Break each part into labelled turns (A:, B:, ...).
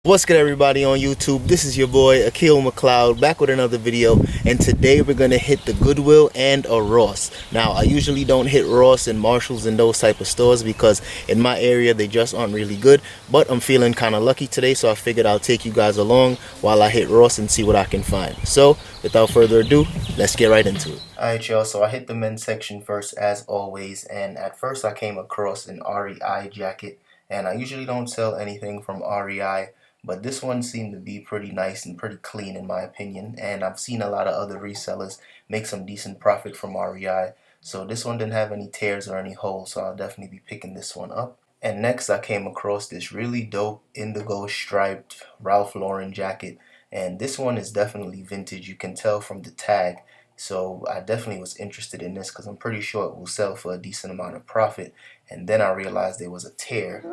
A: What's good, everybody on YouTube? This is your boy Akil McLeod back with another video, and today we're gonna hit the Goodwill and a Ross. Now, I usually don't hit Ross and Marshalls and those type of stores because in my area they just aren't really good, but I'm feeling kind of lucky today, so I figured I'll take you guys along while I hit Ross and see what I can find. So without further ado, let's get right into it. Alright, y'all, so I hit the men's section first as always, and at first I came across an REI jacket, and I usually don't sell anything from REI, but this one seemed to be pretty nice and pretty clean in my opinion, and I've seen a lot of other resellers make some decent profit from REI. So this one didn't have any tears or any holes, so I'll definitely be picking this one up. And next I came across this really dope indigo striped Ralph Lauren jacket, and this one is definitely vintage. You can tell from the tag. So I definitely was interested in this because I'm pretty sure it will sell for a decent amount of profit. And then I realized there was a tear.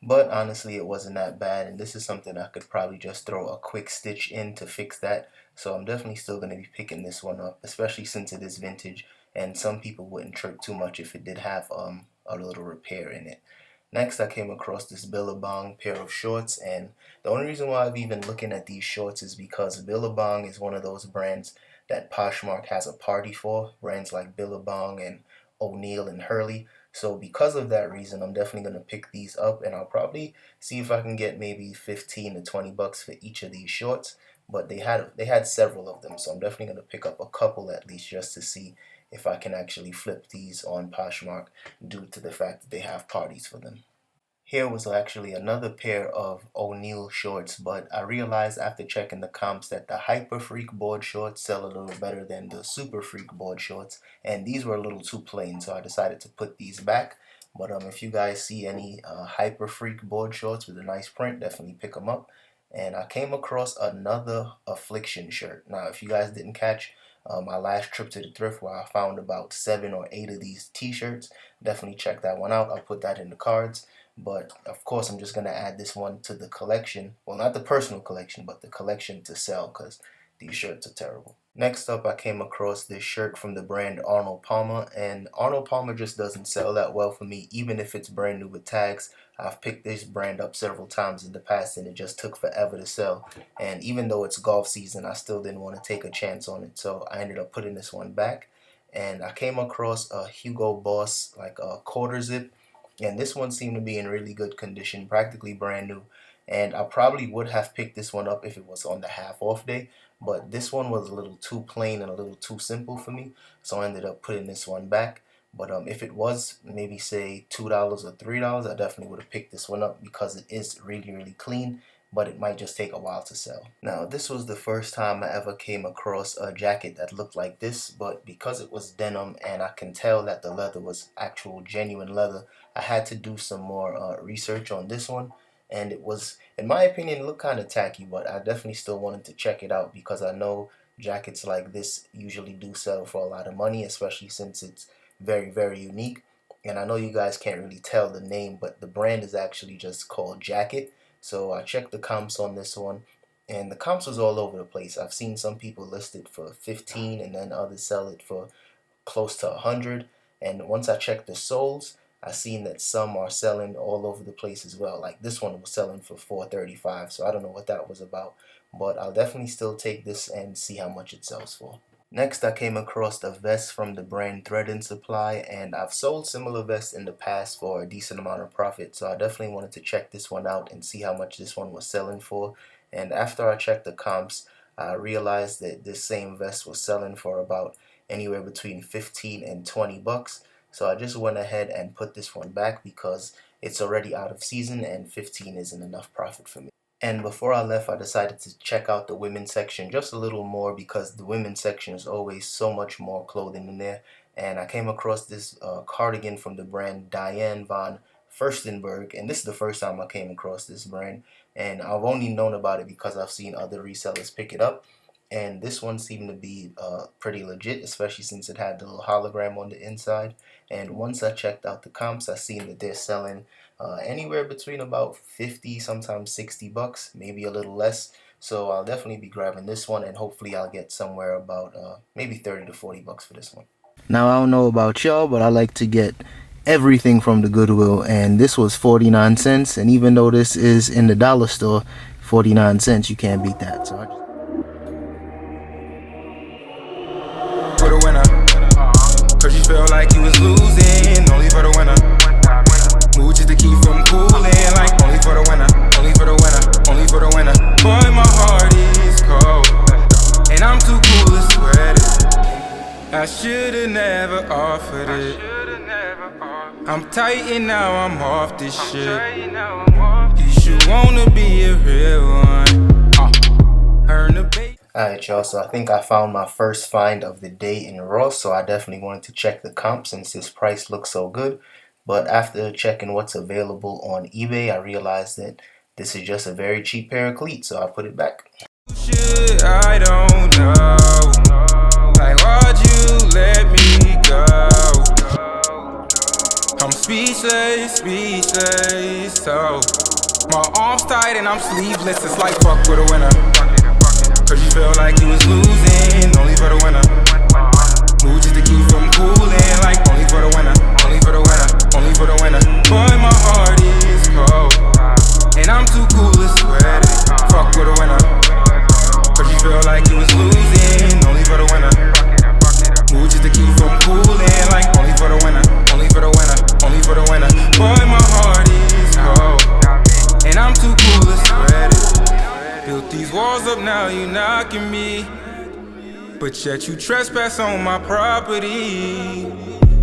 A: But honestly, it wasn't that bad, and this is something I could probably just throw a quick stitch in to fix that. So I'm definitely still going to be picking this one up, especially since it is vintage, and some people wouldn't trip too much if it did have a little repair in it. Next, I came across this Billabong pair of shorts, and the only reason why I've even looking at these shorts is because Billabong is one of those brands that Poshmark has a party for, brands like Billabong and O'Neill and Hurley. So because of that reason, I'm definitely going to pick these up, and I'll probably see if I can get maybe 15 to 20 bucks for each of these shorts. But they had several of them, so I'm definitely going to pick up a couple at least just to see if I can actually flip these on Poshmark due to the fact that they have parties for them. Here was actually another pair of O'Neill shorts, but I realized after checking the comps that the Hyper Freak board shorts sell a little better than the Super Freak board shorts, and these were a little too plain, so I decided to put these back. But if you guys see any Hyper Freak board shorts with a nice print, definitely pick them up. And I came across another Affliction shirt. Now, if you guys didn't catch my last trip to the thrift where I found about 7 or 8 of these t-shirts, definitely check that one out. I'll put that in the cards. But of course, I'm just going to add this one to the collection. Well, not the personal collection, but the collection to sell because these shirts are terrible. Next up, I came across this shirt from the brand Arnold Palmer, and Arnold Palmer just doesn't sell that well for me, even if it's brand new with tags. I've picked this brand up several times in the past, and it just took forever to sell. And even though it's golf season, I still didn't want to take a chance on it, so I ended up putting this one back. And I came across a Hugo Boss, like a quarter zip, and this one seemed to be in really good condition, practically brand new. And I probably would have picked this one up if it was on the half off day, but this one was a little too plain and a little too simple for me, so I ended up putting this one back. But if it was maybe say $2 or $3, I definitely would have picked this one up because it is really clean, but it might just take a while to sell. Now, this was the first time I ever came across a jacket that looked like this, but because it was denim and I can tell that the leather was actual genuine leather, I had to do some more research on this one, and it was, in my opinion, it looked kind of tacky, but I definitely still wanted to check it out because I know jackets like this usually do sell for a lot of money, especially since it's very unique. And I know you guys can't really tell the name, but the brand is actually just called Jacket. So I checked the comps on this one, and the comps was all over the place. I've seen some people list it for 15 and then others sell it for close to 100. And once I checked the soles, I seen that some are selling all over the place as well. Like this one was selling for 435, so I don't know what that was about, but I'll definitely still take this and see how much it sells for. Next, I came across a vest from the brand Thread and Supply, and I've sold similar vests in the past for a decent amount of profit, so I definitely wanted to check this one out and see how much this one was selling for. And after I checked the comps, I realized that this same vest was selling for about anywhere between 15 and 20 bucks. So I just went ahead and put this one back because it's already out of season and 15 isn't enough profit for me. And before I left, I decided to check out the women's section just a little more because the women's section is always so much more clothing in there. And I came across this cardigan from the brand Diane von Furstenberg, and this is the first time I came across this brand. And I've only known about it because I've seen other resellers pick it up. And this one seemed to be pretty legit, especially since it had the little hologram on the inside. And once I checked out the comps, I seen that they're selling anywhere between about 50, sometimes 60 bucks, maybe a little less. So I'll definitely be grabbing this one, and hopefully I'll get somewhere about maybe 30 to 40 bucks for this one. Now, I don't know about y'all, but I like to get everything from the Goodwill, and this was 49 cents. And even though this is in the dollar store, 49 cents, you can't beat that. So I just
B: for the winner, cause you felt like you was losing, only for the winner. Move just to keep from cooling, like only for the winner, only for the winner, only for the winner. Boy, my heart is cold, and I'm too cool to sweat it. I should've never offered it. I'm tight and now I'm off this shit. You should wanna be a real one. Earn a bait.
A: Alright, y'all, so I think I found my first find of the day in Ross, so I definitely wanted to check the comp since this price looks so good. But after checking what's available on eBay, I realized that this is just a very cheap pair of cleats, so I put it back.
B: Shit, I don't know. Like, why'd you let me go? I'm speechless, so my arms tight and I'm sleeveless. It's like fuck with a winner. Cause you feel like you was losing, only for the winner. Move just to keep from cooling, like only for the winner, only for the winner, only for the winner. Boy, my heart is cold, and I'm too cool to sweat it. Fuck with a winner. Cause you feel like you was losing, only for the winner. Move just to keep from cooling, like only for the winner, only for the winner, only for the winner. Boy, my heart is cold, and I'm too cool to sweat it. Built these walls up, now you knocking me, but yet you trespass on my property.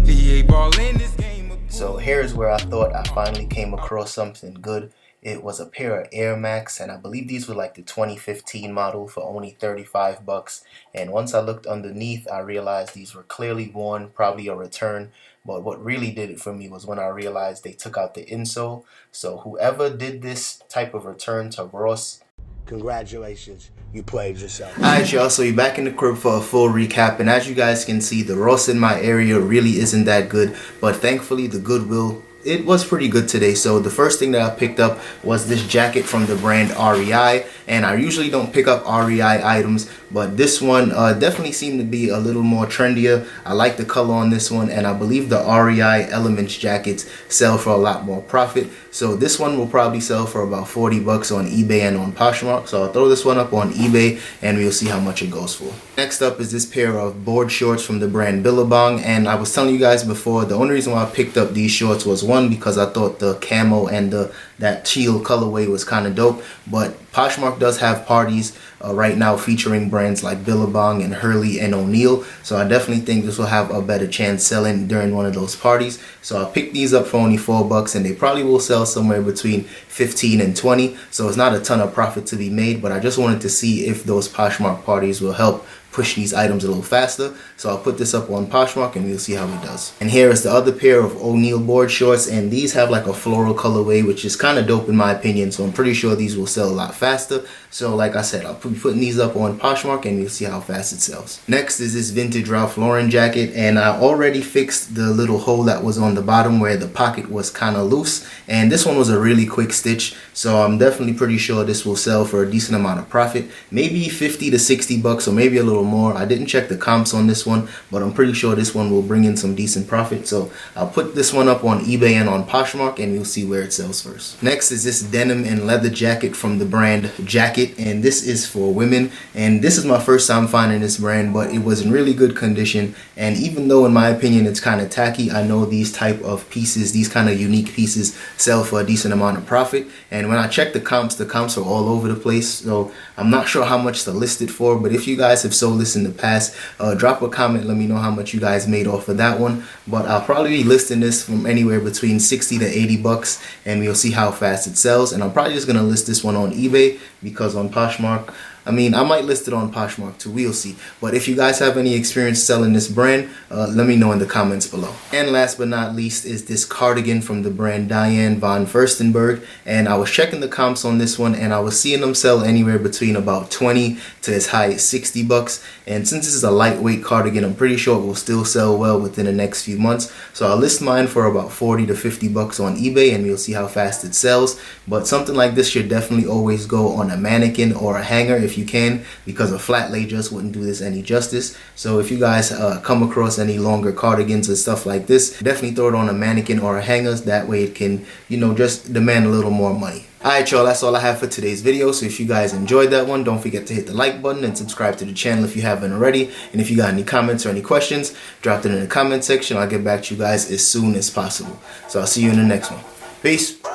B: The 8-ball in this game.
A: So here's where I thought I finally came across something good. It was a pair of Air Max, and I believe these were like the 2015 model for only 35 bucks. And once I looked underneath, I realized these were clearly worn, probably a return. But what really did it for me was when I realized they took out the insole. So whoever did this type of return to Ross,
C: congratulations, you played yourself.
A: Alright, y'all, so you're back in the crib for a full recap, and as you guys can see, the Ross in my area really isn't that good, but thankfully the Goodwill, it was pretty good today. So the first thing that I picked up was this jacket from the brand REI, and I usually don't pick up REI items, but this one definitely seemed to be a little more trendier. I like the color on this one, and I believe the REI Elements jackets sell for a lot more profit. So this one will probably sell for about 40 bucks on eBay and on Poshmark. So I'll throw this one up on eBay and we'll see how much it goes for. Next up is this pair of board shorts from the brand Billabong, and I was telling you guys before, the only reason why I picked up these shorts was one, because I thought the camo and that teal colorway was kind of dope, but Poshmark does have parties right now featuring brands like Billabong and Hurley and O'Neill, so I definitely think this will have a better chance selling during one of those parties. So I picked these up for only 4 bucks, and they probably will sell somewhere between 15 and 20, so it's not a ton of profit to be made, but I just wanted to see if those Poshmark parties will help push these items a little faster. So I'll put this up on Poshmark and we'll see how it does. And here is the other pair of O'Neill board shorts, and these have like a floral colorway, which is kind of dope in my opinion, so I'm pretty sure these will sell a lot faster. So like I said, I'll be putting these up on Poshmark and we'll see how fast it sells. Next is this vintage Ralph Lauren jacket, and I already fixed the little hole that was on the bottom where the pocket was kind of loose, and this one was a really quick stitch, so I'm definitely pretty sure this will sell for a decent amount of profit, maybe 50 to 60 bucks or maybe a little more. I didn't check the comps on this one, but I'm pretty sure this one will bring in some decent profit, so I'll put this one up on eBay and on Poshmark and you'll see where it sells first. Next is this denim and leather jacket from the brand Jacket, and this is for women, and this is my first time finding this brand, but it was in really good condition, and even though in my opinion it's kind of tacky, I know these type of pieces, these kind of unique pieces, sell for a decent amount of profit. And when I checked the comps are all over the place, so I'm not sure how much to list it for, but if you guys have sold this in the past, drop a comment, let me know how much you guys made off of that one. But I'll probably be listing this from anywhere between 60 to 80 bucks, and we'll see how fast it sells. And I'm probably just gonna list this one on eBay, because on Poshmark, I mean, I might list it on Poshmark too, we'll see. But if you guys have any experience selling this brand, let me know in the comments below. And last but not least is this cardigan from the brand Diane von Furstenberg, and I was checking the comps on this one, and I was seeing them sell anywhere between about 20 to as high as 60 bucks. And since this is a lightweight cardigan, I'm pretty sure it will still sell well within the next few months. So I'll list mine for about 40 to 50 bucks on eBay, and we'll see how fast it sells. But something like this should definitely always go on a mannequin or a hanger if if you can, because a flat lay just wouldn't do this any justice. So if you guys come across any longer cardigans and stuff like this, definitely throw it on a mannequin or a hanger. That way it can, you know, just demand a little more money. Alright y'all, that's all I have for today's video. So if you guys enjoyed that one, don't forget to hit the like button and subscribe to the channel if you haven't already. And if you got any comments or any questions, drop it in the comment section. I'll get back to you guys as soon as possible. So I'll see you in the next one. Peace.